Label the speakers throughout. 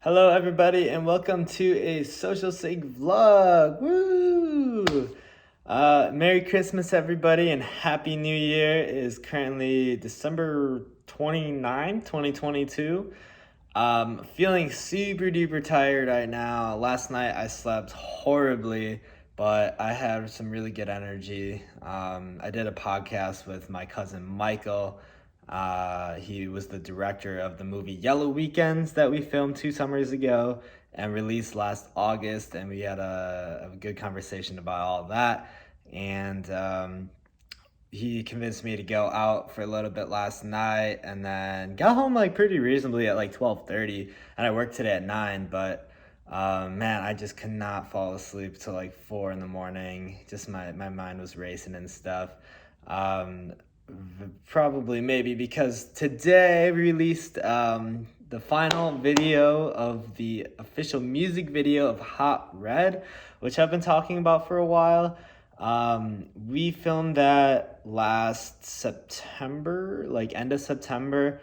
Speaker 1: Hello, everybody, and welcome to a Social Sig vlog. Woo! Merry Christmas, everybody, and Happy New Year. It is currently December 29th, 2022. Feeling super duper tired right now. Last night I slept horribly, but I had some really good energy. I did a podcast with my cousin Michael. He was the director of the movie Yellow Weekends that we filmed 2 summers ago and released last August, and we had a good conversation about all that. And he convinced me to go out for a little bit last night, and then got home like pretty reasonably at like 12:30, and I worked today at 9. But man, I just could not fall asleep till like 4 in the morning. Just my mind was racing and stuff. Um, Probably maybe because today we released the final video of the official music video of Hot Red, which I've been talking about for a while. We filmed that last September, like end of September.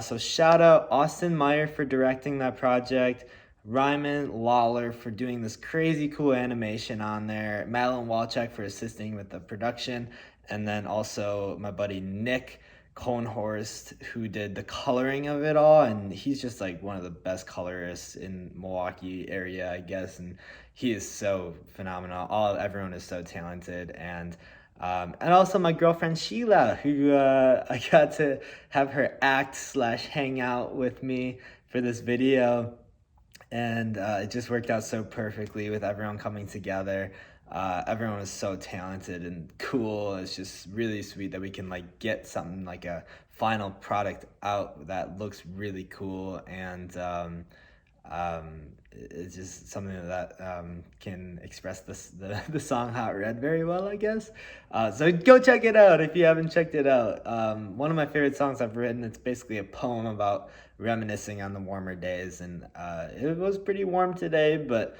Speaker 1: So shout out Austin Meyer for directing that project, Ryman Lawler for doing this crazy cool animation on there, Madeline Walchuk for assisting with the production, and then also my buddy Nick Cohnhorst, who did the coloring of it all, and he's just like one of the best colorists in Milwaukee area, I guess, and he is so phenomenal. Everyone is so talented, and also my girlfriend Sheila, who I got to have her act slash hang out with me for this video, and it just worked out so perfectly with everyone coming together. Everyone was so talented and cool. It's just really sweet that we can like get something like a final product out that looks really cool, and it's just something that can express the song Hot Red very well, I guess. So go check it out if you haven't checked it out. One of my favorite songs I've written. It's basically a poem about reminiscing on the warmer days, and it was pretty warm today, but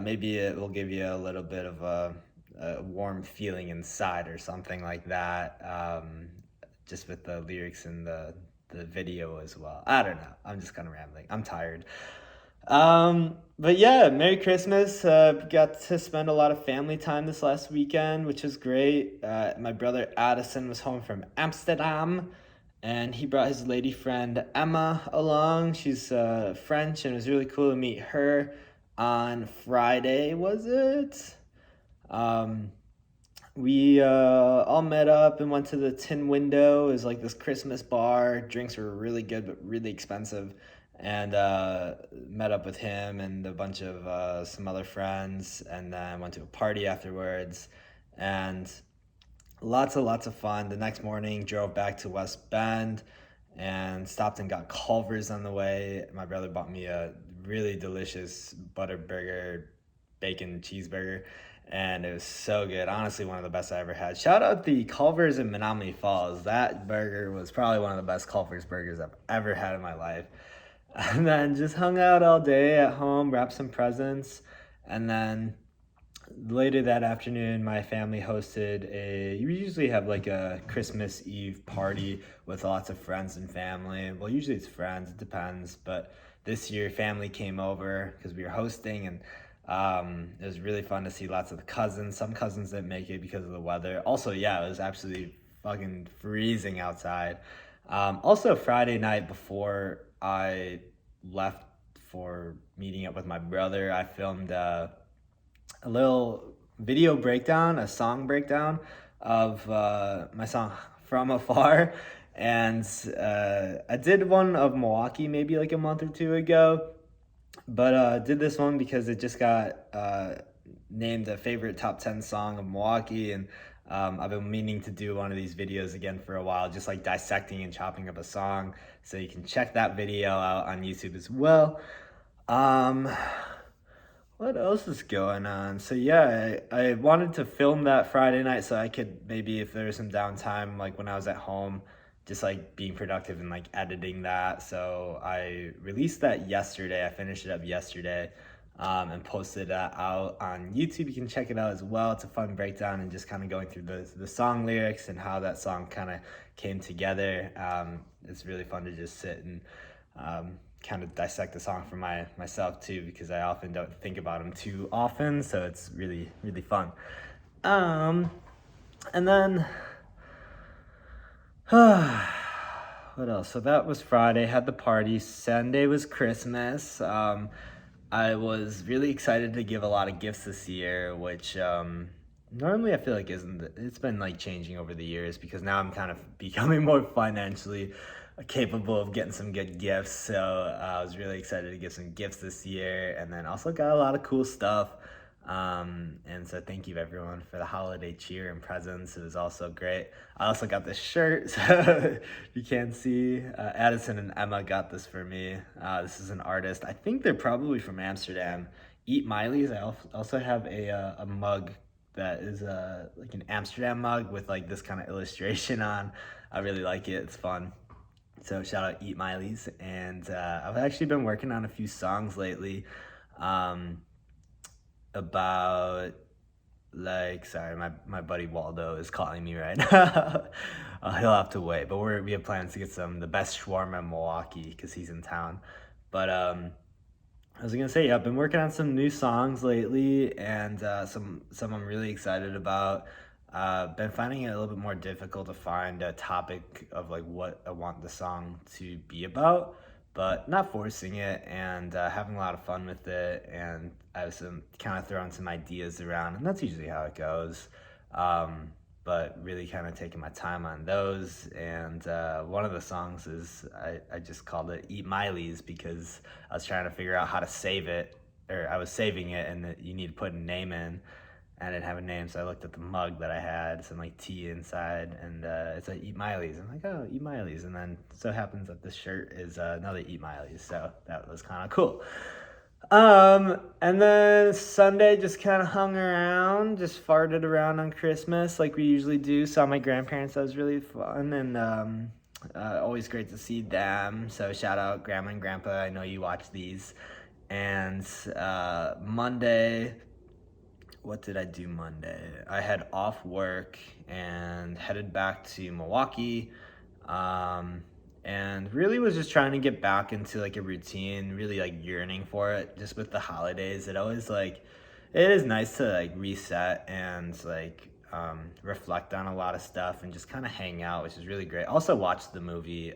Speaker 1: maybe it will give you a little bit of a warm feeling inside or something like that, just with the lyrics and the video as well. I don't know. I'm just kind of rambling. I'm tired. But yeah, Merry Christmas. Got to spend a lot of family time this last weekend, which was great. My brother Addison was home from Amsterdam, and he brought his lady friend Emma along. She's French, and it was really cool to meet her on Friday, was it? Um, we all met up and went to the Tin Window. It was like this Christmas bar. Drinks were really good, but really expensive. And met up with him and a bunch of some other friends, and then went to a party afterwards. And lots of fun. The next morning, drove back to West Bend and stopped and got Culver's on the way. My brother bought me a really delicious butter burger, bacon cheeseburger, and it was so good. Honestly, one of the best I ever had. Shout out the Culver's in Menominee Falls. That burger was probably one of the best Culver's burgers I've ever had in my life. And then just hung out all day at home, wrapped some presents, and then later that afternoon, my family hosted we usually have like a Christmas Eve party with lots of friends and family. Well, usually it's friends, it depends. But this year, family came over because we were hosting, and it was really fun to see lots of the cousins. Some cousins didn't make it because of the weather. Also, yeah, it was absolutely fucking freezing outside. Also, Friday night before I left for meeting up with my brother, I filmed a little video breakdown, a song breakdown of my song From Afar. And I did one of Milwaukee maybe like a month or two ago, but did this one because it just got named a favorite top 10 song of Milwaukee. And I've been meaning to do one of these videos again for a while, just like dissecting and chopping up a song. So you can check that video out on YouTube as well. What else is going on? So yeah, I wanted to film that Friday night so I could maybe, if there was some downtime, like when I was at home, just like being productive and like editing that. So I released that yesterday. I finished it up yesterday, and posted that out on YouTube. You can check it out as well. It's a fun breakdown and just kind of going through the song lyrics and how that song kind of came together. It's really fun to just sit and kind of dissect the song for myself too, because I often don't think about them too often, so it's really really fun. And then what else? So that was Friday, had the party. Sunday was Christmas. I was really excited to give a lot of gifts this year, which normally I feel like it's been like changing over the years, because now I'm kind of becoming more financially capable of getting some good gifts. So I was really excited to give some gifts this year, and then also got a lot of cool stuff. And so thank you everyone for the holiday cheer and presents. It was also great. I also got this shirt, so you can't see. Addison and Emma got this for me. This is an artist. I think they're probably from Amsterdam. Eat Miley's. I also have a mug that is like an Amsterdam mug with like this kind of illustration on. I really like it. It's fun. So shout out Eat Miley's. And I've actually been working on a few songs lately. About like, sorry, my buddy Waldo is calling me right now. He'll have to wait, but we have plans to get the best shawarma in Milwaukee, because he's in town. But I was gonna say, yeah, I've been working on some new songs lately, and some I'm really excited about. Been finding it a little bit more difficult to find a topic of like what I want the song to be about, but not forcing it, and having a lot of fun with it. And I was kind of throwing some ideas around, and that's usually how it goes. But really kind of taking my time on those. And one of the songs is, I just called it Eat Miley's, because I was trying to figure out how to save it, or I was saving it, and you need to put a name in. And I didn't have a name, so I looked at the mug that I had, some like tea inside, and it's like Eat Miley's. I'm like, oh, Eat Miley's. And then so happens that this shirt is another Eat Miley's, so that was kind of cool. And then Sunday just kind of hung around, just farted around on Christmas like we usually do. Saw my grandparents. That was really fun, and always great to see them. So shout out Grandma and Grandpa. I know you watch these. And Monday, what did I do Monday? I had off work and headed back to Milwaukee. And really was just trying to get back into like a routine, really like yearning for it. Just with the holidays, it is nice to like reset and like reflect on a lot of stuff and just kind of hang out, which is really great. Also watched the movie,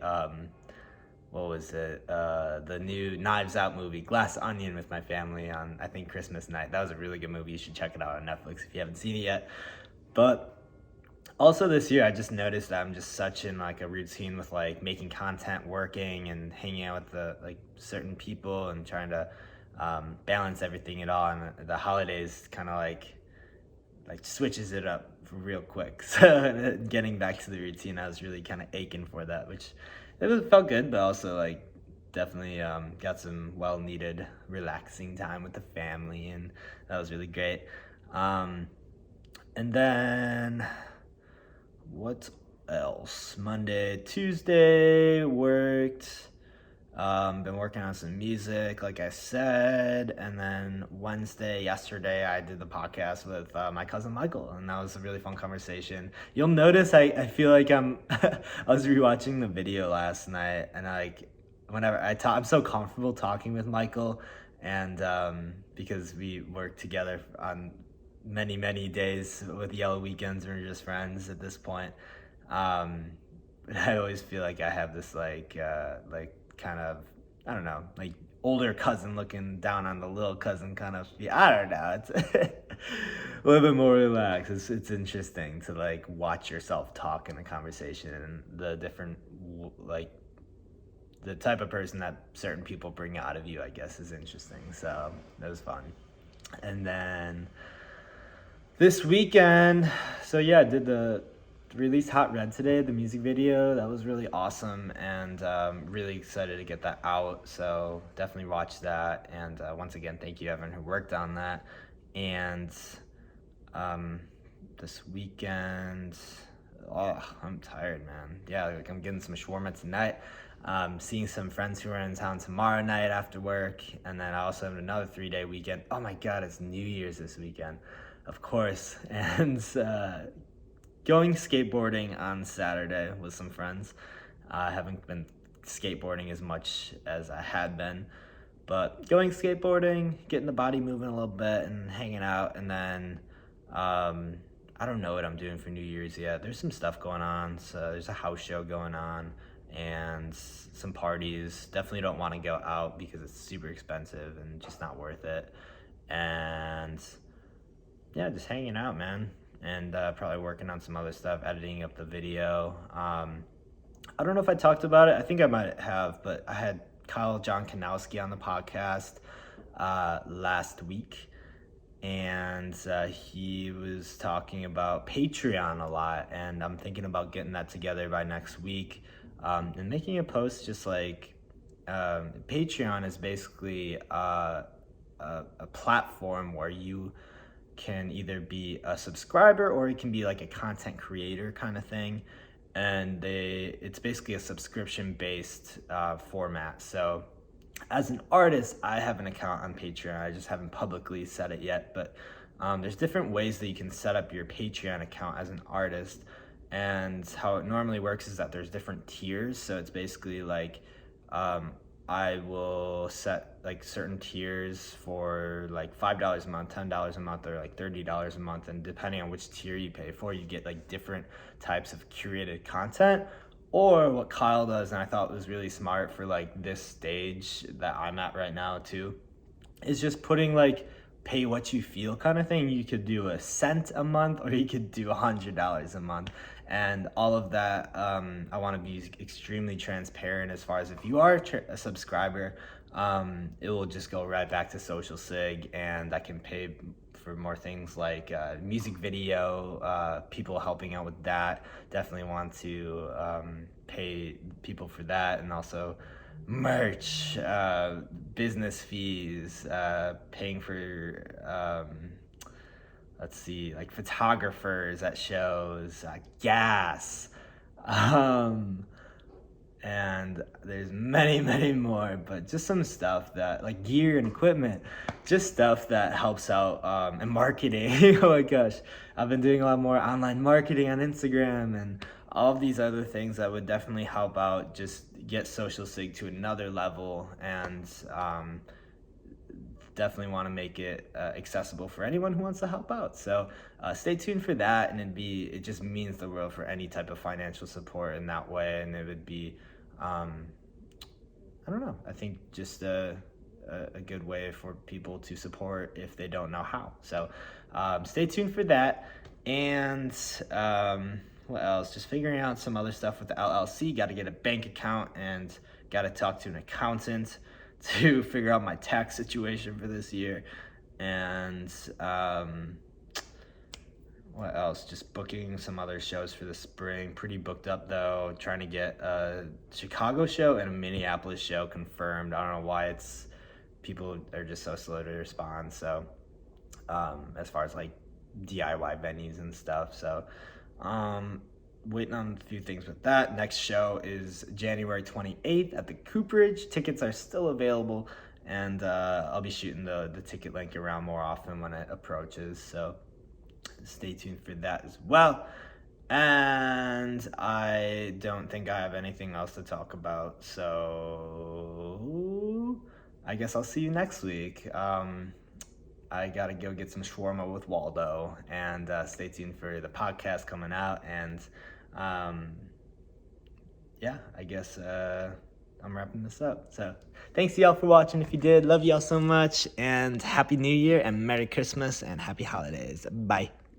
Speaker 1: what was it? The new Knives Out movie, Glass Onion, with my family on, I think, Christmas night. That was a really good movie. You should check it out on Netflix if you haven't seen it yet. But also this year, I just noticed that I'm just such in like a routine with like making content, working, and hanging out with the like certain people, and trying to balance everything at all. And the holidays kind of like switches it up real quick. So getting back to the routine, I was really kind of aching for that, which felt good, but also like definitely got some well needed relaxing time with the family, and that was really great. And then what else? Monday, Tuesday, worked. Been working on some music, like I said. And then yesterday, I did the podcast with my cousin Michael, and that was a really fun conversation. You'll notice I feel like I was rewatching the video last night, and whenever I talk, I'm so comfortable talking with Michael, and because we work together on many days with Yellow Weekends, and we're just friends at this point. But I always feel like I have this like kind of, I don't know, like older cousin looking down on the little cousin kind of. Yeah, I don't know. It's a little bit more relaxed. It's interesting to like watch yourself talk in a conversation, and the different like the type of person that certain people bring out of you, I guess, is interesting. So that was fun. And then this weekend, so yeah, I did released Hot Red today, the music video. That was really awesome, and really excited to get that out. So definitely watch that. And once again, thank you everyone who worked on that. And this weekend, oh, I'm tired, man. Yeah, like I'm getting some shawarma tonight. Seeing some friends who are in town tomorrow night after work, and then I also have another 3-day weekend. Oh my God, it's New Year's this weekend, of course. And going skateboarding on Saturday with some friends. I haven't been skateboarding as much as I had been. But going skateboarding, getting the body moving a little bit and hanging out, and then I don't know what I'm doing for New Year's yet. There's some stuff going on. So there's a house show going on and some parties. Definitely don't want to go out because it's super expensive and just not worth it. And yeah, just hanging out, man. And probably working on some other stuff, editing up the video. I don't know if I talked about it. I think I might have, but I had Kyle John Kanowski on the podcast last week, and he was talking about Patreon a lot, and I'm thinking about getting that together by next week and making a post just like Patreon is basically a platform where you can either be a subscriber or it can be like a content creator kind of thing, and it's basically a subscription based format. So as an artist, I have an account on Patreon. I just haven't publicly said it yet, but there's different ways that you can set up your Patreon account as an artist. And how it normally works is that there's different tiers. So it's basically like I will set like certain tiers for like $5 a month, $10 a month, or like $30 a month. And depending on which tier you pay for, you get like different types of curated content. Or what Kyle does, and I thought was really smart for like this stage that I'm at right now too, is just putting like pay what you feel kind of thing. You could do $0.01 a month, or you could do $100 a month. And all of that, I want to be extremely transparent as far as if you are a subscriber, it will just go right back to Social Sig, and I can pay for more things like music video, people helping out with that. Definitely want to pay people for that, and also merch, business fees, paying for let's see, like photographers at shows, gas, and there's many more, but just some stuff that like gear and equipment, just stuff that helps out, and marketing. Oh my gosh, I've been doing a lot more online marketing on Instagram and all of these other things that would definitely help out, just get Social Sig to another level, and definitely want to make it accessible for anyone who wants to help out. So stay tuned for that, and it just means the world for any type of financial support in that way. And it would be I don't know, I think just a good way for people to support if they don't know how. So stay tuned for that. And what else? Just figuring out some other stuff with the LLC. Got to get a bank account and got to talk to an accountant to figure out my tax situation for this year. And what else? Just booking some other shows for the spring. Pretty booked up though. Trying to get a Chicago show and a Minneapolis show confirmed. I don't know why people are just so slow to respond. So as far as like DIY venues and stuff. So waiting on a few things with that. Next show is January 28th at the Cooperage. Tickets are still available, and I'll be shooting the ticket link around more often when it approaches. So stay tuned for that as well. And I don't think I have anything else to talk about. So I guess I'll see you next week. I gotta go get some shawarma with Waldo, and stay tuned for the podcast coming out. And yeah, I guess I'm wrapping this up. So thanks y'all for watching. If you did, love y'all so much, and Happy New Year and Merry Christmas and Happy Holidays. Bye.